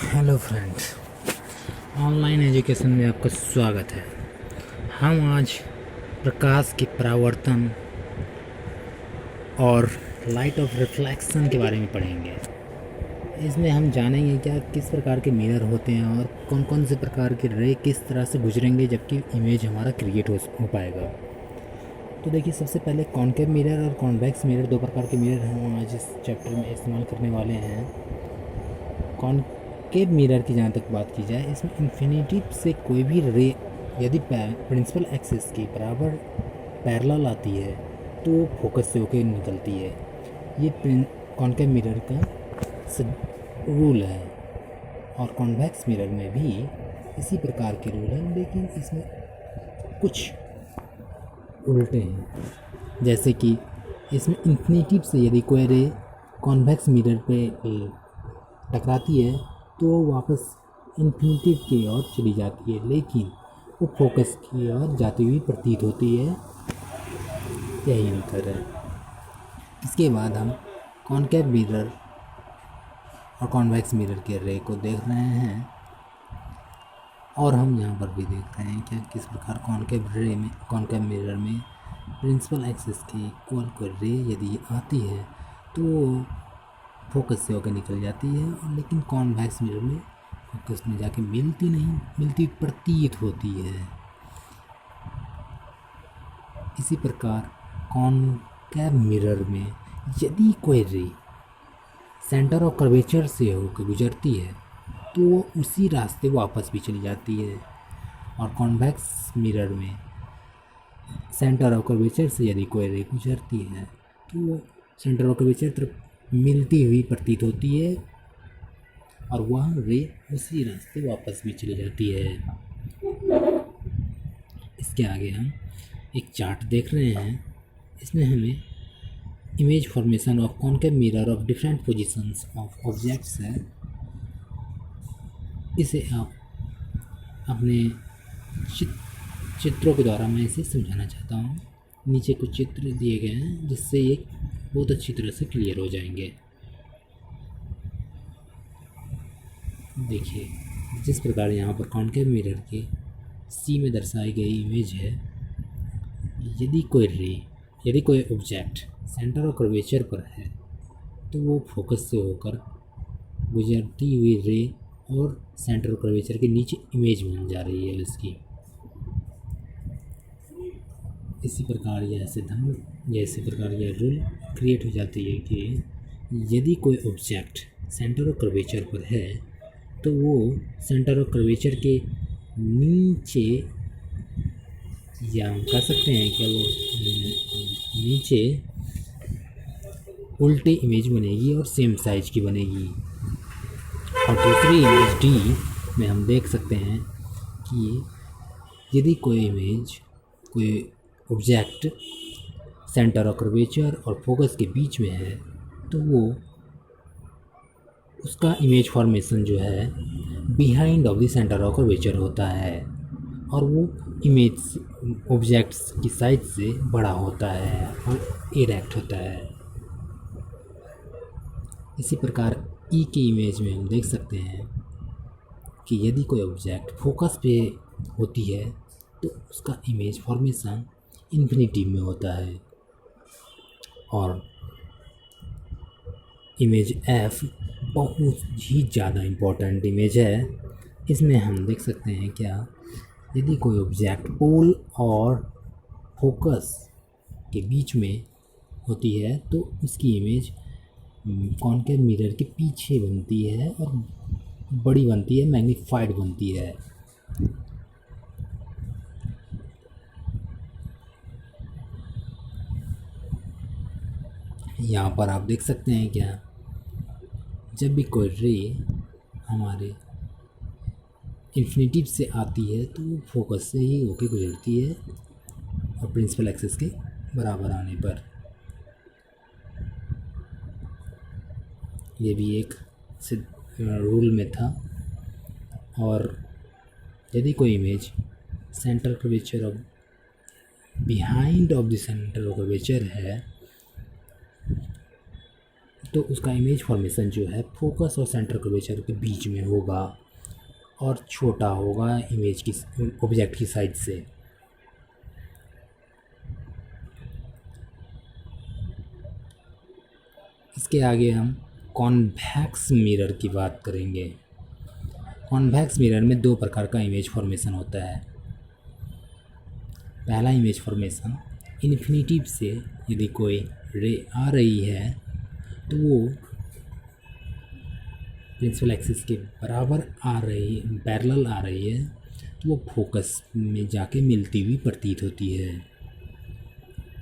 Hello friends, online education में आपका स्वागत है। हम आज प्रकाश के परावर्तन और लाइट ऑफ रिफ्लेक्शन के बारे में पढ़ेंगे। इसमें हम जानेंगे क्या किस प्रकार के मिरर होते हैं और कौन कौन से प्रकार के रे किस तरह से गुजरेंगे जबकि इमेज हमारा क्रिएट हो पाएगा। तो देखिए, सबसे पहले कॉन्केव मिरर और कॉन्वेक्स मिरर, दो प्रकार के मिरर हम आज इस चैप्टर में इस्तेमाल करने वाले हैं। कॉन्केव मिरर की जहाँ तक बात की जाए, इसमें इन्फिनिटी से कोई भी रे यदि प्रिंसिपल एक्सिस की बराबर पैरेलल आती है तो वो फोकस से होकर निकलती है। ये कॉन्केव मिरर का रूल है। और कॉन्वेक्स मिरर में भी इसी प्रकार के रूल हैं, लेकिन इसमें कुछ उल्टे हैं। जैसे कि इसमें इन्फिनिटी से यदि कोई रे कॉन्वेक्स मिरर पे टकराती है तो वो वापस इन्फिनिटी की ओर चली जाती है, लेकिन वो फोकस की ओर जाती हुई प्रतीत होती है। यही अंतर है। इसके बाद हम कॉन्केव मिरर और कॉन्वेक्स मिरर के रे को देख रहे हैं, और हम यहाँ पर भी देख रहे हैं क्या किस प्रकार कॉन्केव मिरर में प्रिंसिपल एक्सिस के इक्वल कोई रे यदि आती है तो फोकस से होकर निकल जाती है, और लेकिन कॉन्वेक्स मिरर में फोकस में जाके मिलती प्रतीत होती है। इसी प्रकार कॉन्केव मिरर में यदि कोई रे सेंटर ऑफ कर्वेचर से होकर गुजरती है तो वो उसी रास्ते वापस भी चली जाती है, और कॉन्वेक्स मिरर में सेंटर ऑफ कर्वेचर से यदि कोई रे गुजरती है तो वो सेंटर ऑफ कर्वेचर तरफ मिलती हुई प्रतीत होती है, और वह रे उसी रास्ते वापस भी चली जाती है। इसके आगे हम एक चार्ट देख रहे हैं। इसमें हमें image formation of concave mirror of different positions of objects है। इसे आप अपने चित्रों के द्वारा मैं इसे समझाना चाहता हूँ। नीचे कुछ चित्र दिए गए हैं जिससे ये बहुत अच्छी तरह से क्लियर हो जाएंगे। देखिए, जिस प्रकार यहाँ पर कॉन्केव मिरर के सी में दर्शाई गई इमेज है, यदि कोई ऑब्जेक्ट सेंटर ऑफ कर्वेचर पर है तो वो फोकस से होकर गुजरती हुई रे और सेंटर ऑफ कर्वेचर के नीचे इमेज बन जा रही है उसकी। इसी प्रकार यह रूल क्रिएट हो जाती है कि यदि कोई ऑब्जेक्ट सेंटर ऑफ कर्वेचर पर है तो वो सेंटर ऑफ कर्वेचर के नीचे, या हम कह सकते हैं कि वो नीचे उल्टी इमेज बनेगी और सेम साइज की बनेगी। और दूसरी इमेज डी में हम देख सकते हैं कि यदि कोई ऑब्जेक्ट सेंटर ऑफ कर्वेचर और फोकस के बीच में है तो वो उसका इमेज फॉर्मेशन जो है behind of the centre of curvature होता है, और वो इमेज ऑब्जेक्ट्स की साइज से बड़ा होता है और इरेक्ट होता है। इसी प्रकार ई की इमेज में हम देख सकते हैं कि यदि कोई ऑब्जेक्ट फोकस पे होती है तो उसका इमेज फॉर्मेशन इन्फिनिटी में होता है, और इमेज एफ बहुत ही ज़्यादा इम्पोर्टेंट इमेज है। इसमें हम देख सकते हैं क्या यदि कोई ऑब्जेक्ट पोल और फोकस के बीच में होती है तो उसकी इमेज कॉन्केव मिरर के पीछे बनती है और बड़ी बनती है, मैग्नीफाइड बनती है। यहाँ पर आप देख सकते हैं क्या, जब भी कोई रे हमारे इन्फिनिटी से आती है तो वो फोकस से ही होके गुजरती है, और प्रिंसिपल एक्सिस के बराबर आने पर ये भी एक रूल में था। और यदि कोई image centre curvature of behind of the centre of curvature है तो उसका इमेज फॉर्मेशन जो है फोकस और सेंटर कर्वेचर के बीच में होगा और छोटा होगा इमेज की ऑब्जेक्ट की साइड से। इसके आगे हम कॉन्वेक्स मिरर की बात करेंगे। कॉन्वेक्स मिरर में दो प्रकार का इमेज फॉर्मेशन होता है। पहला इमेज फॉर्मेशन, इन्फिनिटिव से यदि कोई रे आ रही है तो वो प्रिंसिपल एक्सिस के बराबर आ रही, पैरेलल आ रही है तो वो फोकस में जाके मिलती हुई प्रतीत होती है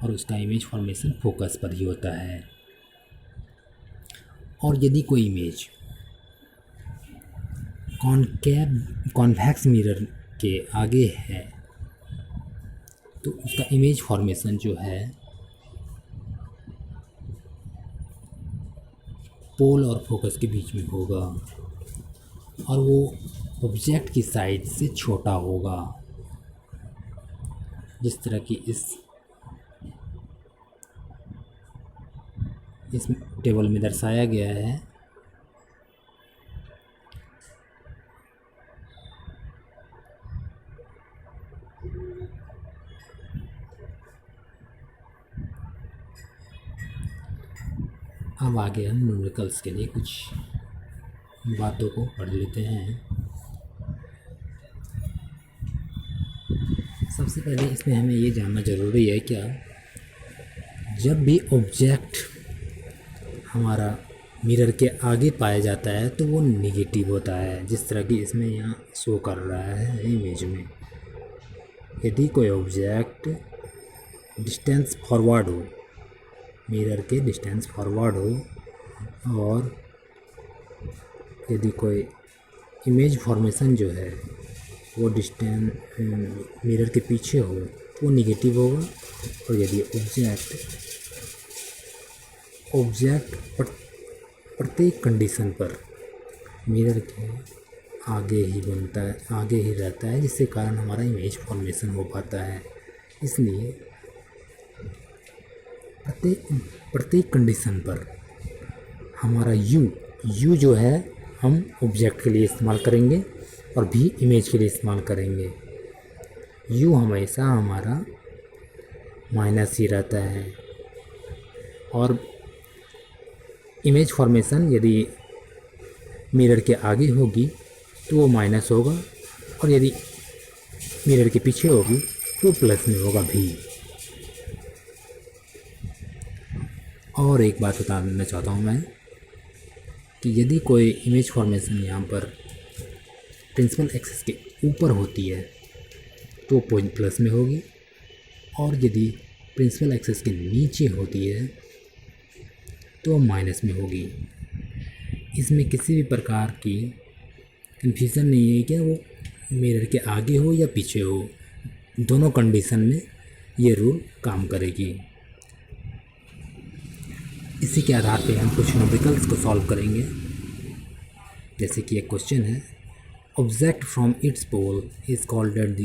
और उसका इमेज फॉर्मेशन फोकस पर ही होता है। और यदि कोई इमेज कॉन्वेक्स मिरर के आगे है तो उसका इमेज फॉर्मेशन जो है पोल और फोकस के बीच में होगा और वो ऑब्जेक्ट की साइड से छोटा होगा, जिस तरह की इस टेबल में दर्शाया गया है। अब आगे हम न्यूमेरिकल्स के लिए कुछ बातों को पढ़ लेते हैं। सबसे पहले इसमें हमें ये जानना ज़रूरी है क्या, जब भी ऑब्जेक्ट हमारा मिरर के आगे पाया जाता है तो वो निगेटिव होता है, जिस तरह की इसमें यहाँ शो कर रहा है इमेज में। यदि कोई ऑब्जेक्ट डिस्टेंस फॉरवर्ड हो, मिरर के डिस्टेंस फॉरवर्ड हो और यदि कोई इमेज फॉर्मेशन जो है वो डिस्टेंस मिरर के पीछे हो तो वो निगेटिव होगा। और यदि ऑब्जेक्ट प्रत्येक कंडीशन पर मिरर के आगे ही बनता है, आगे ही रहता है, जिससे कारण हमारा इमेज फॉर्मेशन हो पाता है। इसलिए प्रत्येक कंडीशन पर हमारा यू जो है हम ऑब्जेक्ट के लिए इस्तेमाल करेंगे और भी इमेज के लिए इस्तेमाल करेंगे। यू हमेशा हमारा माइनस ही रहता है और इमेज फॉर्मेशन यदि मिरर के आगे होगी तो वो माइनस होगा और यदि मिरर के पीछे होगी तो प्लस में होगा भी। और एक बात बताना चाहता हूँ मैं कि यदि कोई इमेज फॉर्मेशन यहाँ पर प्रिंसिपल एक्सिस के ऊपर होती है तो पॉइंट प्लस में होगी और यदि प्रिंसिपल एक्सिस के नीचे होती है तो माइनस में होगी। इसमें किसी भी प्रकार की कन्फ्यूज़न नहीं है कि वो मिरर के आगे हो या पीछे हो, दोनों कंडीशन में ये रूल काम करेगी। इसी के आधार पे हम कुछ न्यूमेरिकल्स को सॉल्व करेंगे। जैसे कि एक क्वेश्चन है, object from its pole is called at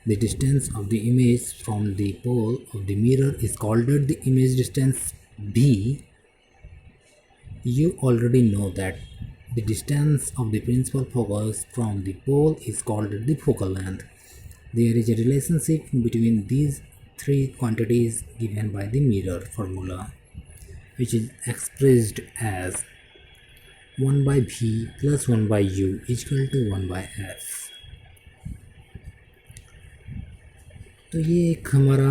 the distance of the image from the pole of the mirror is called at the image distance b. You already know that the distance of the principal focus from the pole is called the focal length. There is a relationship between these three quantities given by the mirror formula, which is expressed as 1 by v plus 1 by u is equal to 1 by f. तो ये एक हमारा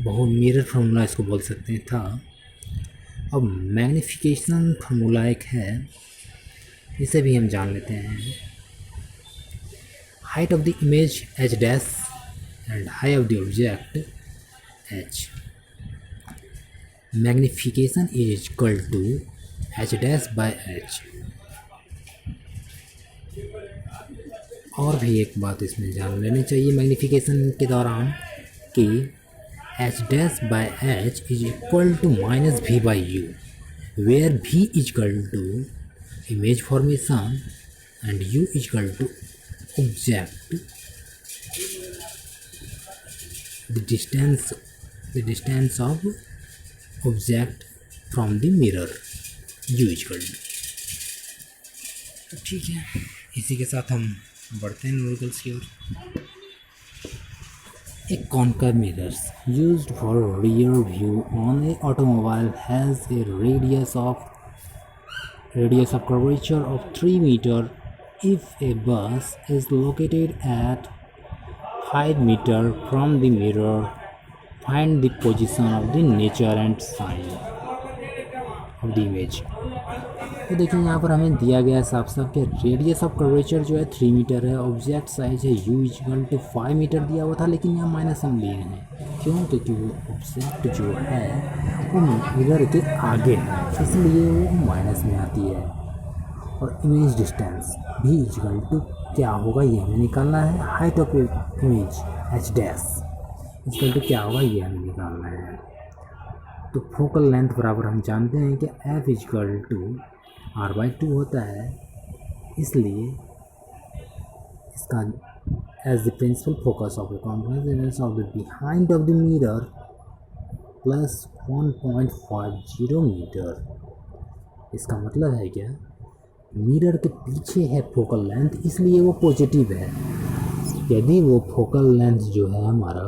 बहुत mirror formula इसको बोल सकते हैं था। अब मैग्नीफिकेशन फार्मूला एक है, इसे भी हम जान लेते हैं। Height of the image H dash and height of the object H. Magnification is equal to H dash by H. और भी एक बात इसमें जान लेनी चाहिए मैग्नीफिकेशन के दौरान कि H dash by H is equal to minus V by U, where V is equal to image formation and U is equal to object the distance of object from the mirror U equal. ठीक है, इसी के साथ हम बढ़ते हैं numericals की ओर। A concave mirrors used for rear view on a automobile has a radius of curvature of 3 meter. If a bus is located at 5 meter from the mirror, find the position of the nature and sign of the image. तो देखिए यहाँ पर हमें दिया गया है साफ साफ कि रेडियस ऑफ कर्वेचर जो है 3 मीटर है, ऑब्जेक्ट साइज है यू इक्वल टू 5 मीटर दिया हुआ था, लेकिन यहाँ माइनस हम लिए हैं क्यों, क्योंकि वो ऑब्जेक्ट जो है वो मिरर के आगे है, इसलिए वो माइनस में आती है। और इमेज डिस्टेंस भी इक्वल टू क्या होगा ये हमें निकालना है, height of image H dash equal to क्या होगा ये हमें निकालना है। तो फोकल लेंथ बराबर हम जानते हैं कि एफ इक्वल टू r/2 होता है, इसलिए इसका as the principal focus of the convex lens of the behind of the mirror plus 1.50 metre. इसका मतलब है क्या, मिरर के पीछे है फोकल लेंथ, इसलिए वो पॉजिटिव है। यदि वो फोकल लेंथ जो है हमारा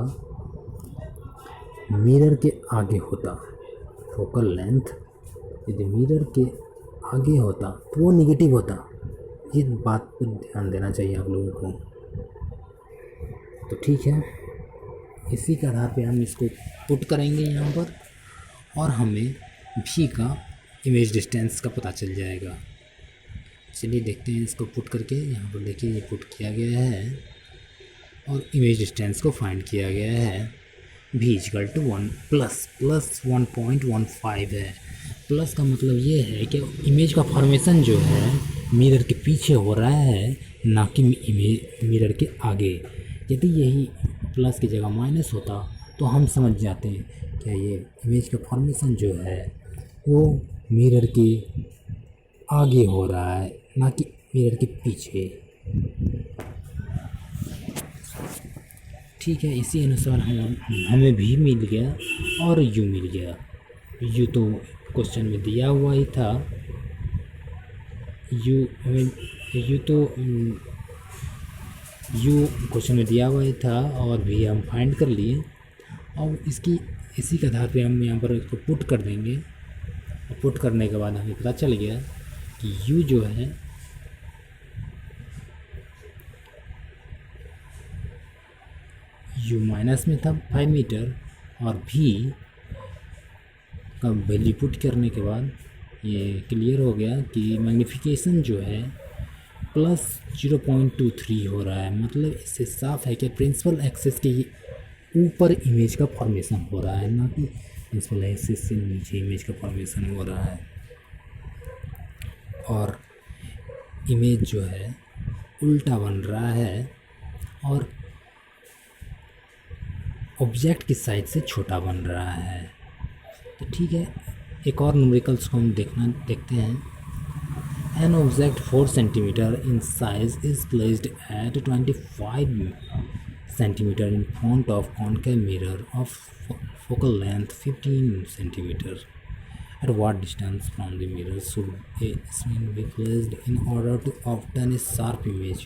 मिरर के आगे होता, फोकल लेंथ यदि मिरर के आगे होता तो वो निगेटिव होता। ये बात पर ध्यान देना चाहिए आप लोगों को। तो ठीक है, इसी के आधार पे हम इसको पुट करेंगे यहाँ पर और हमें भी का इमेज डिस्टेंस का पता चल जाएगा। चलिए देखते हैं इसको पुट करके। यहाँ पर देखिए ये पुट किया गया है और इमेज डिस्टेंस को फाइंड किया गया है। भी इक्वल टू 1 प्लस 1.15 है। प्लस का मतलब ये है कि इमेज का फॉर्मेशन जो है मिरर के पीछे हो रहा है, ना कि मिरर के आगे। यदि यही प्लस की जगह माइनस होता तो हम समझ जाते हैं क्या ये इमेज का फॉर्मेशन जो है वो मिरर के आगे हो रहा है, ना कि मिरर के पीछे। ठीक है, इसी अनुसार हमें भी मिल गया और यू मिल गया। यू तो क्वेश्चन में दिया हुआ ही था, यू क्वेश्चन में दिया हुआ ही था और भी हम फाइंड कर लिए। और इसी के आधार पे हम यहाँ पर इसको पुट कर देंगे और पुट करने के बाद हमें पता चल गया कि यू जो है यू माइनस में था 5 मीटर और भी का वैल्यू पुट करने के बाद ये क्लियर हो गया कि मैग्नीफिकेशन जो है प्लस 0.23 हो रहा है। मतलब इससे साफ है कि प्रिंसिपल एक्सिस के ऊपर इमेज का फॉर्मेशन हो रहा है, ना कि प्रिंसिपल एक्सिस से नीचे इमेज का फॉर्मेशन हो रहा है। और इमेज जो है उल्टा बन रहा है और ऑब्जेक्ट की साइज से छोटा बन रहा है। तो ठीक है, एक और न्यूमेरिकल्स को हम देखते हैं। An object 4 centimetre in size is placed at 25 centimetre in front of concave mirror of focal length 15 centimetre. At what distance from the mirror should a screen be placed in order to obtain a sharp image?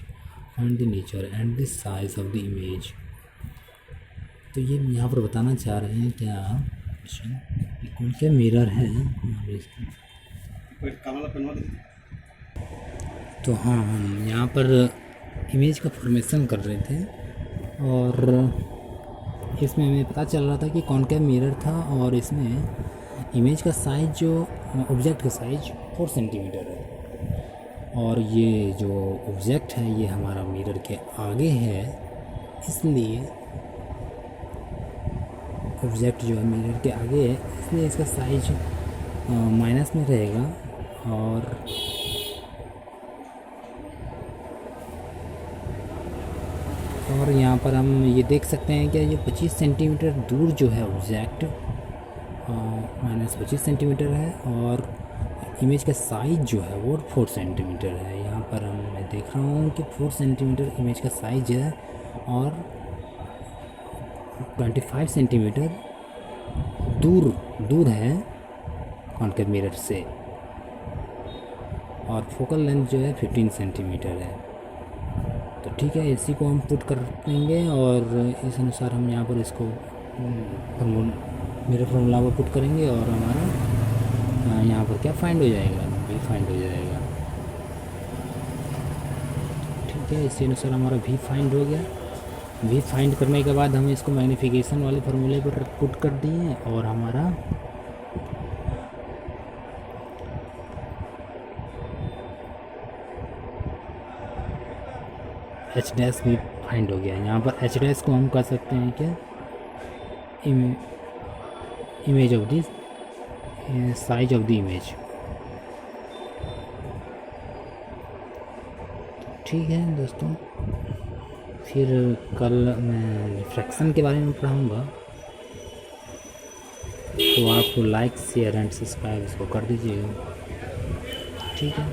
Find the nature and the size of the image. तो ये यहाँ पर बताना चाह रहे हैं क्या कौन के मिरर है। तो हाँ, हम यहाँ पर इमेज का फॉर्मेशन कर रहे थे और इसमें हमें पता चल रहा था कि कॉनकेव मिरर था और इसमें इमेज का साइज जो ऑब्जेक्ट का साइज 4 सेंटीमीटर है और ये जो ऑब्जेक्ट है ये हमारा मिरर के आगे है, इसलिए ऑब्जेक्ट जो है मिरर के आगे है इसलिए इसका साइज माइनस में रहेगा। और यहाँ पर हम ये देख सकते हैं कि ये 25 सेंटीमीटर दूर जो है ऑब्जेक्ट माइनस 25 सेंटीमीटर है और इमेज का साइज जो है वो 4 सेंटीमीटर है। यहाँ पर मैं देख रहा हूँ कि 4 सेंटीमीटर इमेज का साइज है और 25 सेंटीमीटर दूर दूर है कॉन्केव मिरर से, और फोकल लेंथ जो है 15 सेंटीमीटर है। तो ठीक है, इसी को हम पुट कर देंगे और इस अनुसार हम यहाँ पर इसको मेरे फॉर्मूला पर पुट करेंगे और हमारा यहाँ पर क्या फाइंड हो जाएगा, भी फाइंड हो जाएगा। ठीक है, इसी अनुसार हमारा भी फाइंड हो गया। भी फाइंड करने के बाद हम इसको मैग्नीफिकेशन वाले फार्मूले पर पुट कर दिए और हमारा एच डैश भी फाइंड हो गया। यहाँ पर एच डैश को हम कह सकते हैं क्या, image of this size of the image. ठीक है दोस्तों, फिर कल मैं रिफ्रैक्शन के बारे में पढ़ाऊँगा, तो आप लाइक शेयर एंड सब्सक्राइब इसको कर दीजिएगा। ठीक है।